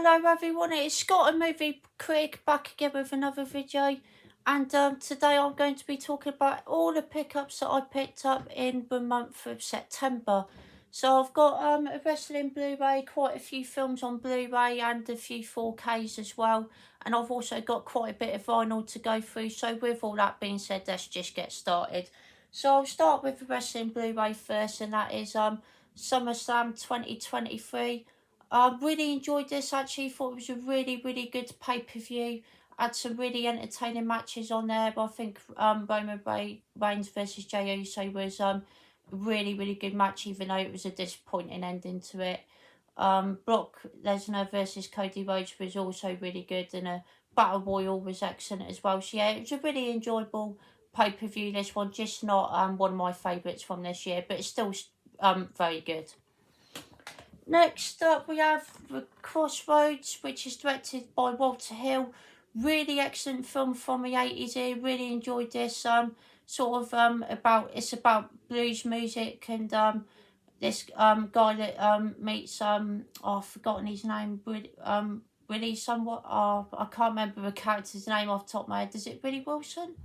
Hello everyone, it's Scott, a movie critic, back again with another video. And today I'm going to be talking about all the pickups that I picked up in the month of September. So I've got a wrestling Blu-ray, quite a few films on Blu-ray and a few 4Ks as well. And I've also got quite a bit of vinyl to go through. So with all that being said, let's just get started. So I'll start with the wrestling Blu-ray first, and that is SummerSlam 2023. Really enjoyed this actually. Thought it was a really good pay per view. Had some really entertaining matches on there. But I think Reigns versus Jey Uso was really good match, even though it was a disappointing ending to it. Brock Lesnar versus Cody Rhodes was also really good, and a battle royal was excellent as well. So yeah, it was a really enjoyable pay per view. This one, just not one of my favourites from this year, but it's still very good. Next up, we have The Crossroads, which is directed by Walter Hill. Really excellent film from the 80s here. Really enjoyed this. It's about blues music, and this guy that meets I've forgotten his name. Willie somewhat. I can't remember the character's name off the top of my head. Is it Willie Wilson?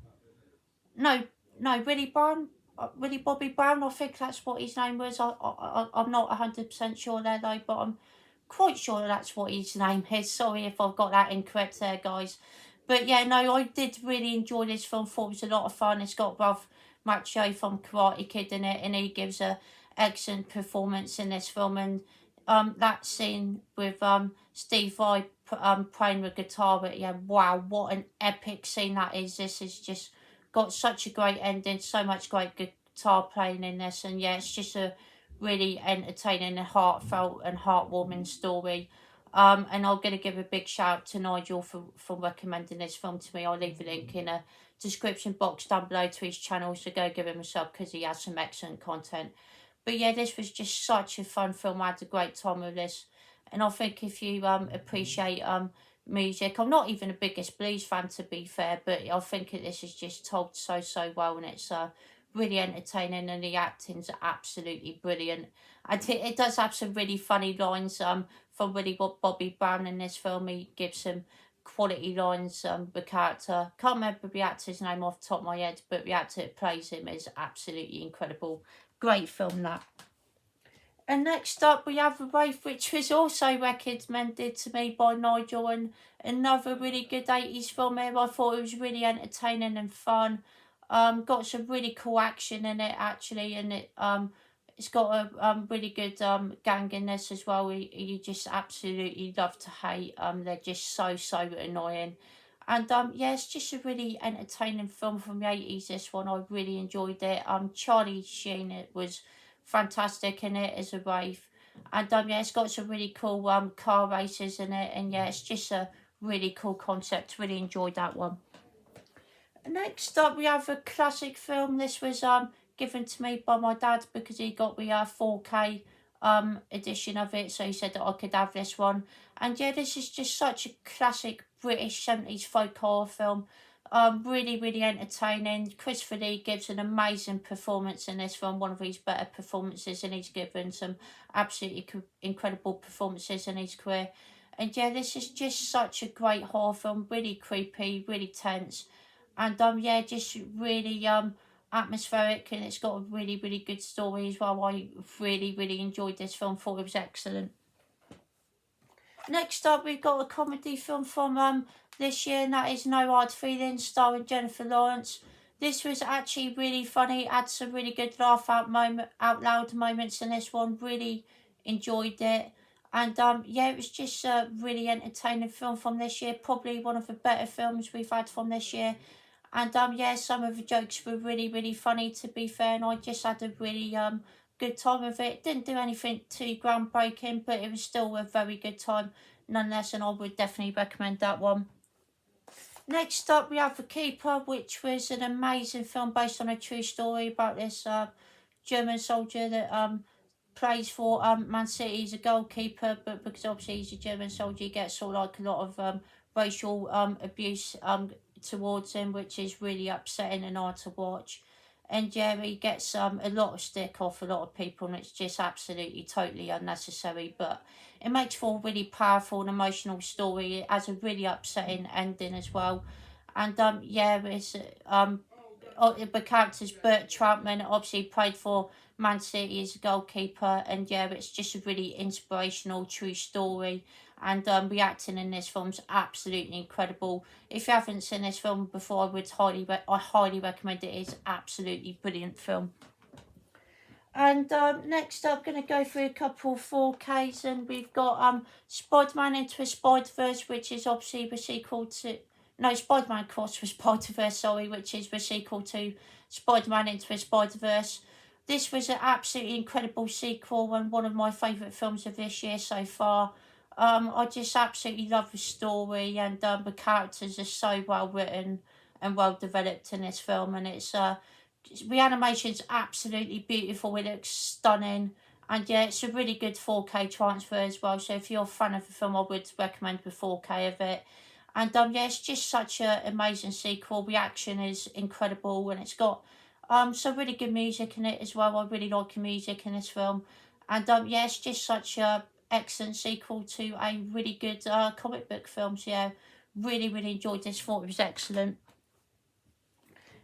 No, no, Willie Brown. Willie Bobby Brown, I think that's what his name was. I'm not 100% sure there though, but I'm quite sure that's what his name is. Sorry if I've got that incorrect there, guys. But yeah, no, I did really enjoy this film. Thought it was a lot of fun. It's got Ralph Macchio from Karate Kid in it, and he gives a excellent performance in this film. And that scene with Steve Vai playing the guitar, but yeah, wow, what an epic scene that is. This is just got such a great ending, so much great guitar playing in this, and yeah, it's just a really entertaining and heartfelt and heartwarming story. And I'm going to give a big shout out to Nigel for recommending this film to me. I'll leave a link in a description box down below to his channel, so go give him a sub because he has some excellent content. But yeah, this was just such a fun film. I had a great time with this, and I think if you appreciate music, I'm not even the biggest blues fan to be fair, but I think this is just told so well, and it's really entertaining, and the acting's absolutely brilliant. And it does have some really funny lines from really Bobby Brown in this film. He gives some quality lines. The character, can't remember the actor's name off the top of my head, but the actor that plays him is absolutely incredible. Great film that. And next up, we have The Wraith, which was also recommended to me by Nigel, and another really good 80s film here. I thought it was really entertaining and fun. Got some really cool action in it, actually, and it's got a really good gang in this as well. You just absolutely love to hate. They're just so annoying. And yeah, it's just a really entertaining film from the 80s, this one. I really enjoyed it. Charlie Sheen, it was fantastic in it as a Wraith. And yeah, it's got some really cool car races in it, and yeah, it's just a really cool concept. Really enjoyed that one. Next up, we have a classic film. This was given to me by my dad because he got the 4K edition of it, so he said that I could have this one. And yeah, this is just such a classic British 70s folk horror film. Really entertaining. Christopher Lee gives an amazing performance in this film, one of his better performances, and he's given some absolutely incredible performances in his career. And yeah, this is just such a great horror film, really creepy, really tense, and yeah, just really atmospheric, and it's got a really good story as well. I really enjoyed this film, thought it was excellent. Next up, we've got a comedy film from this year, and that is No Hard Feelings, starring Jennifer Lawrence. This was actually really funny. Had some really good laugh out loud moments in this one. Really enjoyed it, and yeah, it was just a really entertaining film from this year. Probably one of the better films we've had from this year. And yeah, some of the jokes were really funny, to be fair, and I just had a really good time with it. Didn't do anything too groundbreaking, but it was still a very good time nonetheless, and I would definitely recommend that one. Next up, we have The Keeper, which was an amazing film based on a true story about this German soldier that plays for Man City. He's a goalkeeper, but because obviously he's a German soldier, he gets sort of like a lot of racial abuse towards him, which is really upsetting and hard to watch. and yeah, he gets a lot of stick off a lot of people, and it's just absolutely totally unnecessary. But it makes for a really powerful and emotional story. It has a really upsetting ending as well, and yeah, it's the characters Bert Troutman obviously played for Man City as a goalkeeper, and yeah, it's just a really inspirational, true story. And the acting in this film's absolutely incredible. If you haven't seen this film before, I highly recommend it. It's absolutely brilliant film. And next up, going to go through a couple of 4Ks, and we've got Spider-Man Into a Spider-Verse, which is obviously the sequel to... No, Spider-Man Cross the Spider-Verse, sorry, which is the sequel to Spider-Man Into a Spider-Verse. This was an absolutely incredible sequel and one of my favourite films of this year so far. I just absolutely love the story, and the characters are so well written and well developed in this film, and the animation's absolutely beautiful. It looks stunning, and yeah, it's a really good 4K transfer as well. So if you're a fan of the film, I would recommend the 4K of it. And yeah, it's just such an amazing sequel. The action is incredible, and it's got some really good music in it as well. I really like the music in this film, and yeah, it's just such a excellent sequel to a really good comic book film. So yeah, really enjoyed this. Thought it was excellent.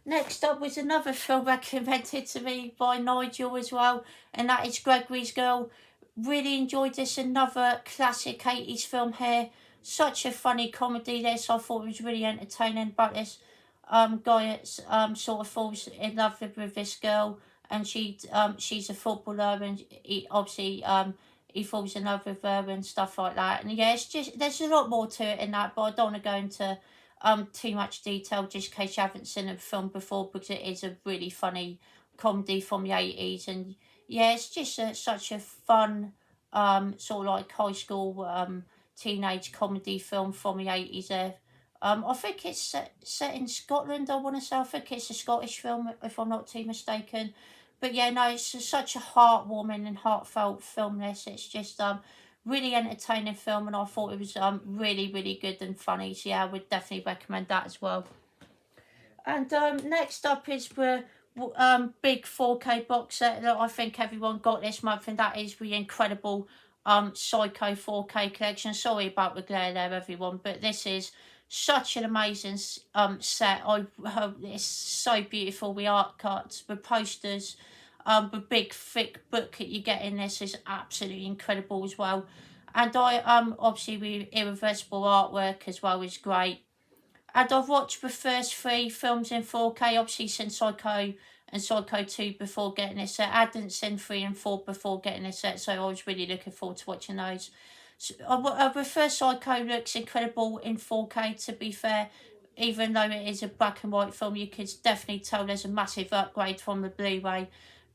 Next up was another film recommended to me by Nigel as well, and that is Gregory's Girl. Really enjoyed this. Another classic 80s film here. Such a funny comedy this. I thought it was really entertaining. But this guy that's, sort of falls in love with this girl, and she's a footballer, and he obviously he falls in love with her and stuff like that. And yeah, it's just there's a lot more to it in that, but I don't want to go into too much detail just in case you haven't seen the film before, because it is a really funny comedy from the 80s. And yeah, it's just such a fun sort of like high school teenage comedy film from the 80s there. I think it's set in Scotland, I want to say. I think it's a Scottish film, if I'm not too mistaken. But yeah, no, it's such a heartwarming and heartfelt film, this. It's just really entertaining film, and I thought it was really good and funny. So yeah, I would definitely recommend that as well. And next up is the big 4K box set that I think everyone got this month, and that is the incredible Psycho 4K collection. Sorry about the glare there, everyone, but this is such an amazing set. It's so beautiful. The art cuts, the posters, the big thick book that you get in this is absolutely incredible as well. And I obviously the irreversible artwork as well is great. And I've watched the first three films in 4K, obviously since Psycho and Psycho 2 before getting this set. I hadn't seen 3 and 4 before getting this set, so I was really looking forward to watching those. So, the first Psycho looks incredible in 4K, to be fair. Even though it is a black and white film, you can definitely tell there's a massive upgrade from the Blu-ray.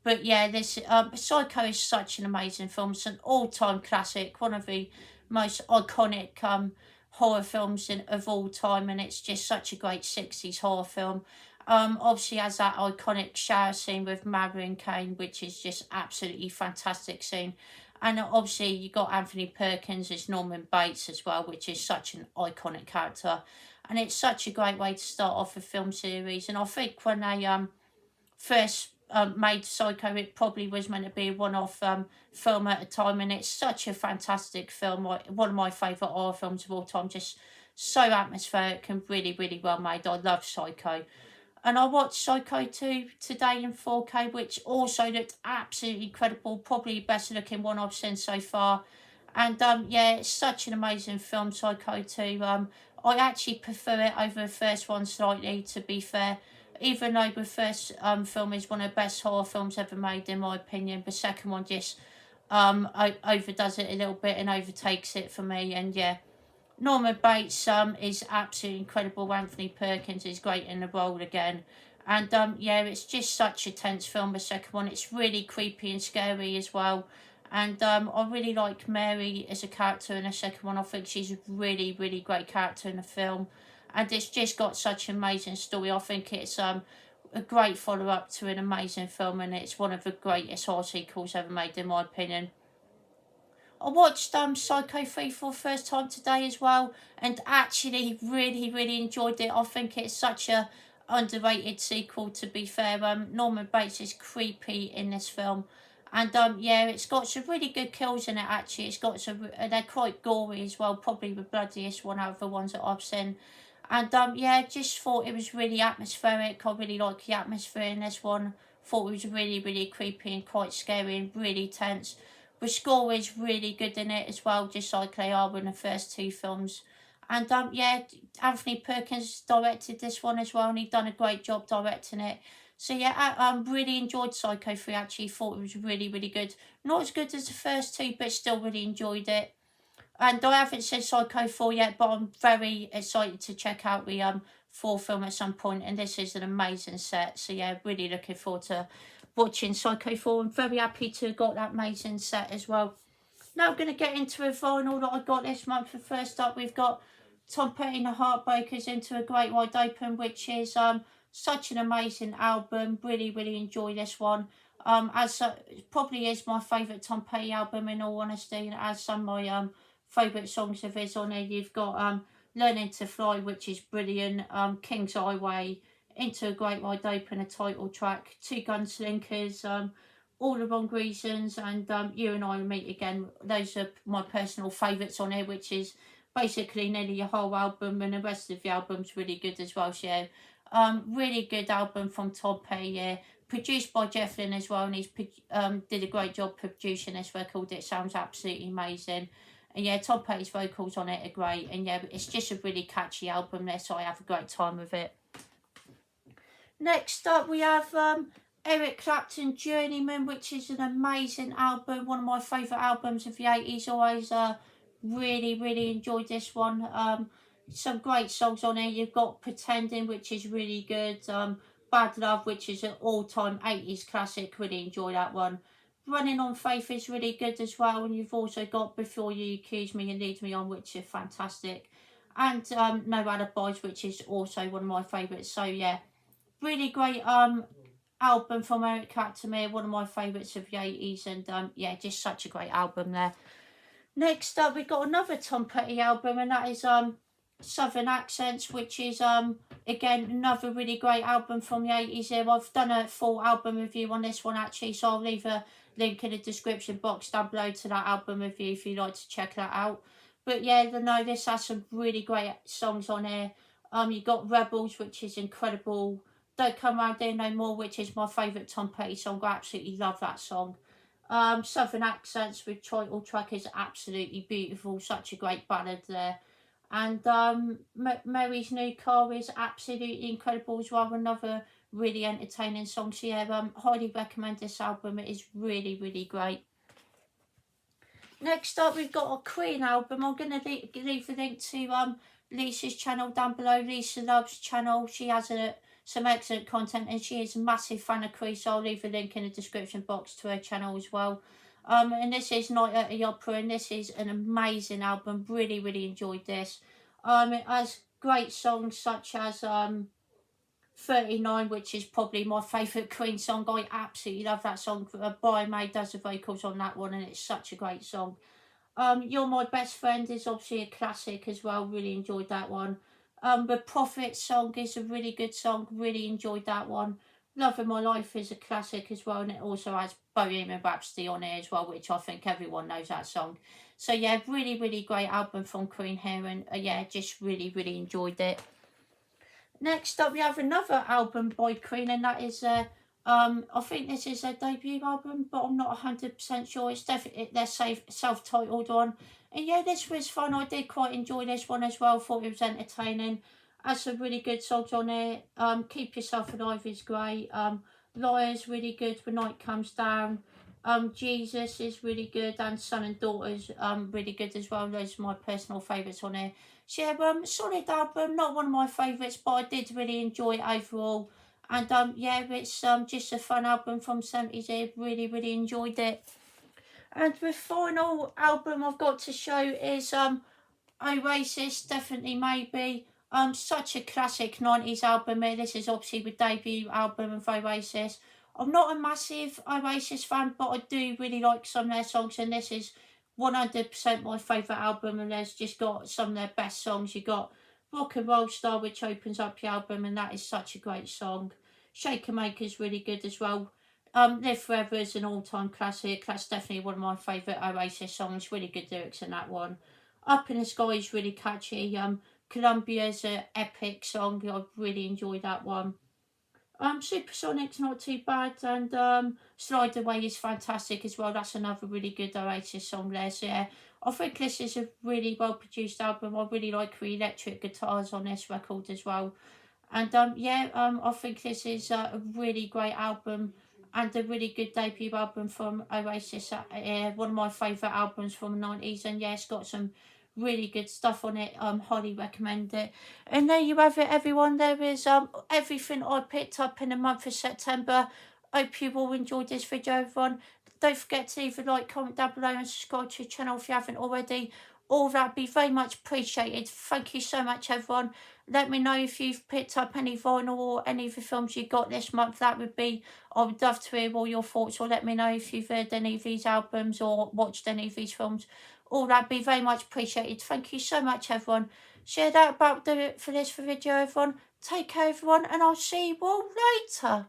But yeah, this Psycho is such an amazing film. It's an all-time classic, one of the most iconic horror films of all time, and it's just such a great 60s horror film. Obviously has that iconic shower scene with Marion Kane, which is just absolutely fantastic scene. And obviously you got Anthony Perkins as Norman Bates as well, which is such an iconic character. And it's such a great way to start off a film series. And I think when they first made Psycho, it probably was meant to be a one-off film at a time, and it's such a fantastic film. One of my favourite horror films of all time. Just so atmospheric and really well made. I love Psycho. And I watched Psycho 2 today in 4K, which also looked absolutely incredible. Probably the best looking one I've seen so far. And yeah, it's such an amazing film, Psycho 2. I actually prefer it over the first one slightly, to be fair. Even though the first film is one of the best horror films ever made, in my opinion, the second one just overdoes it a little bit and overtakes it for me. And yeah, Norman Bates is absolutely incredible. Anthony Perkins is great in the role again. And yeah, it's just such a tense film, the second one. It's really creepy and scary as well. And I really like Mary as a character in the second one. I think she's a really great character in the film. And it's just got such an amazing story. I think it's a great follow-up to an amazing film, and it's one of the greatest horror sequels ever made, in my opinion. I watched Psycho 3 for the first time today as well, and actually really enjoyed it. I think it's such a underrated sequel, to be fair. Norman Bates is creepy in this film. And yeah, it's got some really good kills in it, actually. It's got some, they're quite gory as well, probably the bloodiest one out of the ones that I've seen. And yeah, just thought it was really atmospheric. I really like the atmosphere in this one. Thought it was really, really creepy and quite scary and really tense. The score is really good in it as well, just like they are in the first two films. And yeah, Anthony Perkins directed this one as well, and he'd done a great job directing it. So yeah, I really enjoyed Psycho 3, actually. Thought it was really, really good. Not as good as the first two, but still really enjoyed it. And I haven't said Psycho 4 yet, but I'm very excited to check out the 4 film at some point, and this is an amazing set. So yeah, really looking forward to watching Psycho 4. I'm very happy to have got that amazing set as well. Now I'm going to get into a vinyl that I got this month. And first up, we've got Tom Petty and the Heartbreakers, Into a Great Wide Open, which is such an amazing album. Really, really enjoy this one. As it probably is my favourite Tom Petty album, in all honesty, and it has some of my favourite songs of his on there. You've got Learning to Fly, which is brilliant. King's Highway, Into a Great Wide Open, a title track. Two Gunslinkers, All the Wrong Reasons, and You and I Will Meet Again. Those are my personal favourites on here, which is basically nearly a whole album, and the rest of the album's really good as well. So really good album from Tom Petty, yeah. Produced by Jeff Lynne as well, and he's did a great job producing this record. It sounds absolutely amazing. And yeah, Tom Petty's vocals on it are great, and yeah, it's just a really catchy album there, so I have a great time with it. Next up, we have Eric Clapton, Journeyman, which is an amazing album, one of my favourite albums of the 80s. Always really, really enjoyed this one. Some great songs on here. You've got Pretending, which is really good. Bad Love, which is an all-time 80s classic. Really enjoy that one. Running on Faith is really good as well. And you've also got Before You Accuse Me and Lead Me On, which is fantastic. And No Alibis, which is also one of my favourites. So yeah, really great album from Eric Clapton here, one of my favourites of the 80s, and yeah, just such a great album there. Next up, we've got another Tom Petty album, and that is Southern Accents, which is again another really great album from the 80s here. I've done a full album review on this one, actually, so I'll leave a link in the description box down below to that album review if you'd like to check that out. But yeah, no, this has some really great songs on here. You got Rebels, which is incredible. Don't Come Round Here No More, which is my favourite Tom Petty song. I absolutely love that song. Southern Accents with title track is absolutely beautiful. Such a great ballad there. And Mary's New Car is absolutely incredible as well. Another really entertaining song. So yeah, highly recommend this album. It is really, really great. Next up, we've got a Queen album. I'm going to leave a link to Lisa's channel down below. Lisa Love's channel. She has some excellent content, and she is a massive fan of Queen, so I'll leave a link in the description box to her channel as well. And this is Night at the Opera, and this is an amazing album. Really, really enjoyed this. It has great songs such as 39, which is probably my favourite Queen song. I absolutely love that song. Brian May does the vocals on that one, and it's such a great song. You're My Best Friend is obviously a classic as well. Really enjoyed that one. The Prophet song is a really good song. Really enjoyed that one. Love of My Life is a classic as well, and it also has Bohemian Rhapsody on it as well, which I think everyone knows that song. So yeah, really, really great album from Queen here, and yeah, just really, really enjoyed it. Next up, we have another album by Queen, and that is I think this is their debut album, but I'm not 100% sure. It's definitely their self-titled one. And yeah, this was fun. I did quite enjoy this one as well. Thought it was entertaining. Has some really good songs on it. Keep Yourself Alive is great. Liar's really good. When Night Comes Down. Jesus is really good, and Son and Daughters really good as well. Those are my personal favourites on here. So yeah, solid album. Not one of my favourites, but I did really enjoy it overall. And yeah, it's just a fun album from 70s here. Really, really enjoyed it. And the final album I've got to show is Oasis, Definitely Maybe. Such a classic 90s album here. This is obviously the debut album of Oasis. I'm not a massive Oasis fan, but I do really like some of their songs, and this is 100% my favourite album, and there's just got some of their best songs. You got Rock and Roll Star, which opens up the album, and that is such a great song. Shaker Maker's really good as well. Live Forever is an all-time classic. That's definitely one of my favourite Oasis songs. Really good lyrics in that one. Up in the Sky is really catchy. Columbia's an epic song. I really enjoyed that one. Supersonic's not too bad, and Slide Away is fantastic as well. That's another really good Oasis song there. So yeah, I think this is a really well produced album. I really like the electric guitars on this record as well. And I think this is a really great album and a really good debut album from Oasis. One of my favourite albums from the 90s, and yeah, it's got some really good stuff on it. Highly recommend it. And there you have it, everyone. There is everything I picked up in the month of September. Hope you all enjoyed this video, everyone. Don't forget to leave a like, comment down below, and subscribe to the channel if you haven't already. All that would be very much appreciated. Thank you so much, everyone. Let me know if you've picked up any vinyl or any of the films you got this month. That would be, I would love to hear all your thoughts, or let me know if you've heard any of these albums or watched any of these films. All that would be very much appreciated. Thank you so much, everyone. Share that about the for this video, everyone. Take care, everyone, and I'll see you all later.